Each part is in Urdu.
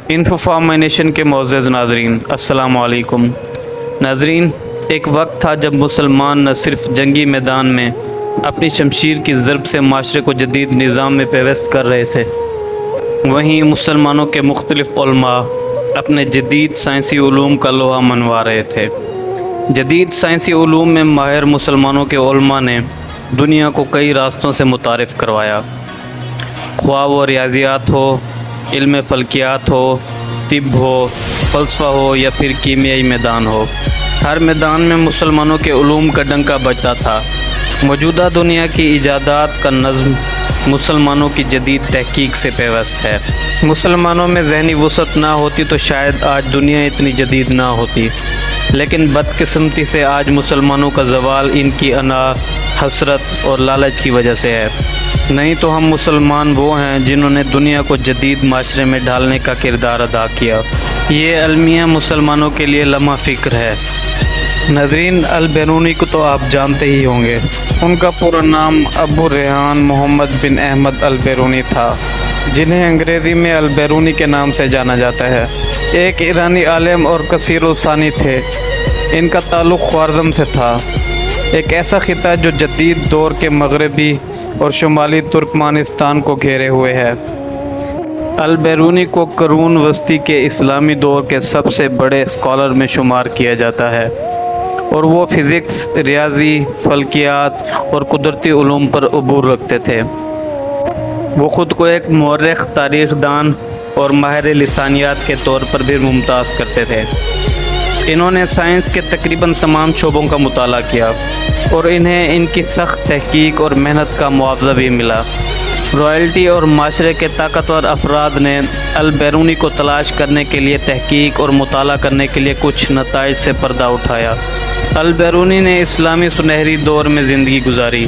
انفو فارمینیشن کے معزز ناظرین، السلام علیکم۔ ناظرین، ایک وقت تھا جب مسلمان نہ صرف جنگی میدان میں اپنی شمشیر کی ضرب سے معاشرے کو جدید نظام میں پیوست کر رہے تھے، وہیں مسلمانوں کے مختلف علماء اپنے جدید سائنسی علوم کا لوہا منوا رہے تھے۔ جدید سائنسی علوم میں ماہر مسلمانوں کے علماء نے دنیا کو کئی راستوں سے متعارف کروایا، خواہ وہ ریاضیات ہو، علم فلکیات ہو، طب ہو، فلسفہ ہو یا پھر کیمیائی میدان ہو۔ ہر میدان میں مسلمانوں کے علوم کا ڈنکا بجتا تھا۔ موجودہ دنیا کی ایجادات کا نظم مسلمانوں کی جدید تحقیق سے پیوست ہے۔ مسلمانوں میں ذہنی وسعت نہ ہوتی تو شاید آج دنیا اتنی جدید نہ ہوتی، لیکن بدقسمتی سے آج مسلمانوں کا زوال ان کی انا، حسرت اور لالچ کی وجہ سے ہے۔ نہیں تو ہم مسلمان وہ ہیں جنہوں نے دنیا کو جدید معاشرے میں ڈھالنے کا کردار ادا کیا۔ یہ المیہ مسلمانوں کے لیے لمحہ فکر ہے۔ ناظرین، البیرونی کو تو آپ جانتے ہی ہوں گے۔ ان کا پورا نام ابو ریحان محمد بن احمد البیرونی تھا، جنہیں انگریزی میں البیرونی کے نام سے جانا جاتا ہے۔ ایک ایرانی عالم اور کثیر الثانی تھے۔ ان کا تعلق خوارزم سے تھا، ایک ایسا خطہ جو جدید دور کے مغربی اور شمالی ترکمانستان کو گھیرے ہوئے ہے۔ البیرونی کو قرون وسطی کے اسلامی دور کے سب سے بڑے اسکالر میں شمار کیا جاتا ہے، اور وہ فزکس، ریاضی، فلکیات اور قدرتی علوم پر عبور رکھتے تھے۔ وہ خود کو ایک مورخ، تاریخ دان اور ماہر لسانیات کے طور پر بھی ممتاز کرتے تھے۔ انہوں نے سائنس کے تقریباً تمام شعبوں کا مطالعہ کیا اور انہیں ان کی سخت تحقیق اور محنت کا معاوضہ بھی ملا۔ رائلٹی اور معاشرے کے طاقتور افراد نے البیرونی کو تلاش کرنے کے لیے تحقیق اور مطالعہ کرنے کے لیے کچھ نتائج سے پردہ اٹھایا۔ البیرونی نے اسلامی سنہری دور میں زندگی گزاری،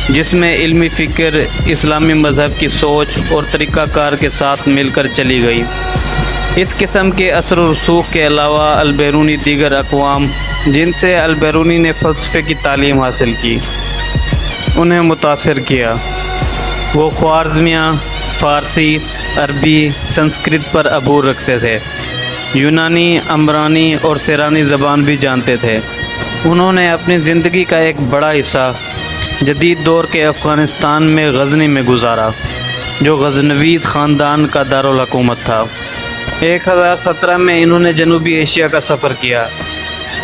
جس میں علمی فکر اسلامی مذہب کی سوچ اور طریقہ کار کے ساتھ مل کر چلی گئی۔ اس قسم کے اثر و رسوخ کے علاوہ البیرونی دیگر اقوام جن سے البیرونی نے فلسفے کی تعلیم حاصل کی، انہیں متاثر کیا۔ وہ خوارزمیہ، فارسی، عربی، سنسکرت پر عبور رکھتے تھے، یونانی، عمرانی اور سیرانی زبان بھی جانتے تھے۔ انہوں نے اپنی زندگی کا ایک بڑا حصہ جدید دور کے افغانستان میں غزنی میں گزارا، جو غزنوید خاندان کا دارالحکومت تھا۔ 1017 میں انہوں نے جنوبی ایشیا کا سفر کیا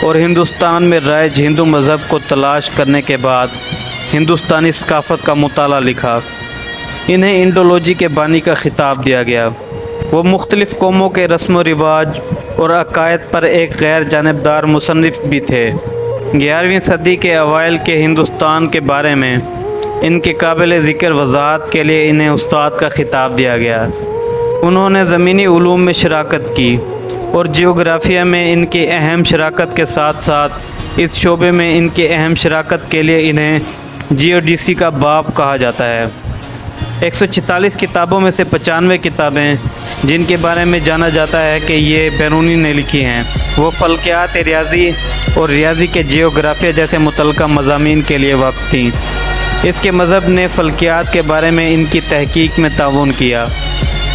اور ہندوستان میں رائج ہندو مذہب کو تلاش کرنے کے بعد ہندوستانی ثقافت کا مطالعہ لکھا۔ انہیں انڈولوجی کے بانی کا خطاب دیا گیا۔ وہ مختلف قوموں کے رسم و رواج اور عقائد پر ایک غیر جانبدار مصنف بھی تھے۔ 11ویں صدی کے اوائل کے ہندوستان کے بارے میں ان کے قابل ذکر وضاحت کے لیے انہیں استاد کا خطاب دیا گیا۔ انہوں نے زمینی علوم میں شراکت کی اور جیوگرافیہ میں ان کی اہم شراکت کے ساتھ ساتھ اس شعبے میں ان کی اہم شراکت کے لیے انہیں جیوڈیسی کا باپ کہا جاتا ہے۔ 146 کتابوں میں سے 95 کتابیں جن کے بارے میں جانا جاتا ہے کہ یہ بیرونی نے لکھی ہیں، وہ فلکیات ریاضی اور ریاضی کے جیوگرافیہ جیسے متعلقہ مضامین کے لیے وقف تھیں۔ اس کے مذہب نے فلکیات کے بارے میں ان کی تحقیق میں تعاون کیا،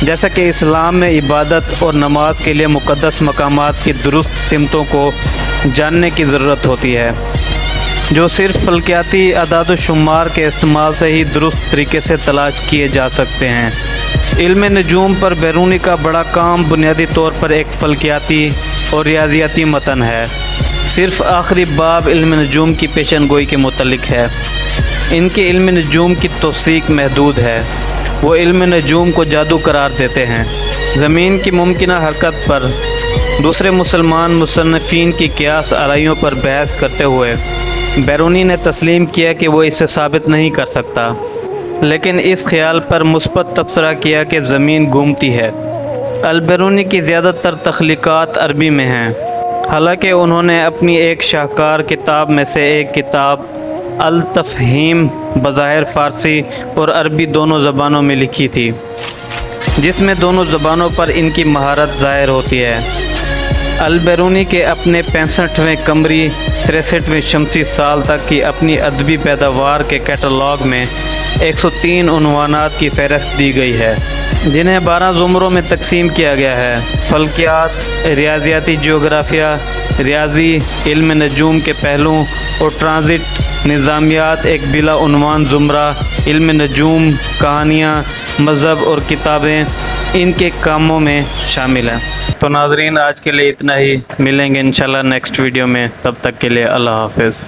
جیسا کہ اسلام میں عبادت اور نماز کے لیے مقدس مقامات کی درست سمتوں کو جاننے کی ضرورت ہوتی ہے، جو صرف فلکیاتی اعداد و شمار کے استعمال سے ہی درست طریقے سے تلاش کیے جا سکتے ہیں۔ علم نجوم پر بیرونی کا بڑا کام بنیادی طور پر ایک فلکیاتی اور ریاضیاتی متن ہے۔ صرف آخری باب علم نجوم کی پیشن گوئی کے متعلق ہے۔ ان کے علم نجوم کی توثیق محدود ہے۔ وہ علم نجوم کو جادو قرار دیتے ہیں۔ زمین کی ممکنہ حرکت پر دوسرے مسلمان مصنفین کی قیاس آرائیوں پر بحث کرتے ہوئے بیرونی نے تسلیم کیا کہ وہ اسے ثابت نہیں کر سکتا، لیکن اس خیال پر مثبت تبصرہ کیا کہ زمین گھومتی ہے۔ البیرونی کی زیادہ تر تخلیقات عربی میں ہیں، حالانکہ انہوں نے اپنی ایک شاہکار کتاب میں سے ایک کتاب التفہیم بظاہر فارسی اور عربی دونوں زبانوں میں لکھی تھی، جس میں دونوں زبانوں پر ان کی مہارت ظاہر ہوتی ہے۔ البیرونی کے اپنے 65ویں قمری 63ویں شمسی سال تک کی اپنی ادبی پیداوار کے کیٹلاگ میں 103 عنوانات کی فہرست دی گئی ہے، جنہیں 12 زمروں میں تقسیم کیا گیا ہے: فلکیات، ریاضیاتی جغرافیہ، ریاضی، علم نجوم کے پہلو اور ٹرانزٹ، نظامیات ایک بلا عنوان زمرہ، علم نجوم، کہانیاں، مذہب اور کتابیں ان کے کاموں میں شامل ہیں۔ تو ناظرین آج کے لیے اتنا ہی، ملیں گے انشاءاللہ نیکسٹ ویڈیو میں، تب تک کے لیے اللہ حافظ۔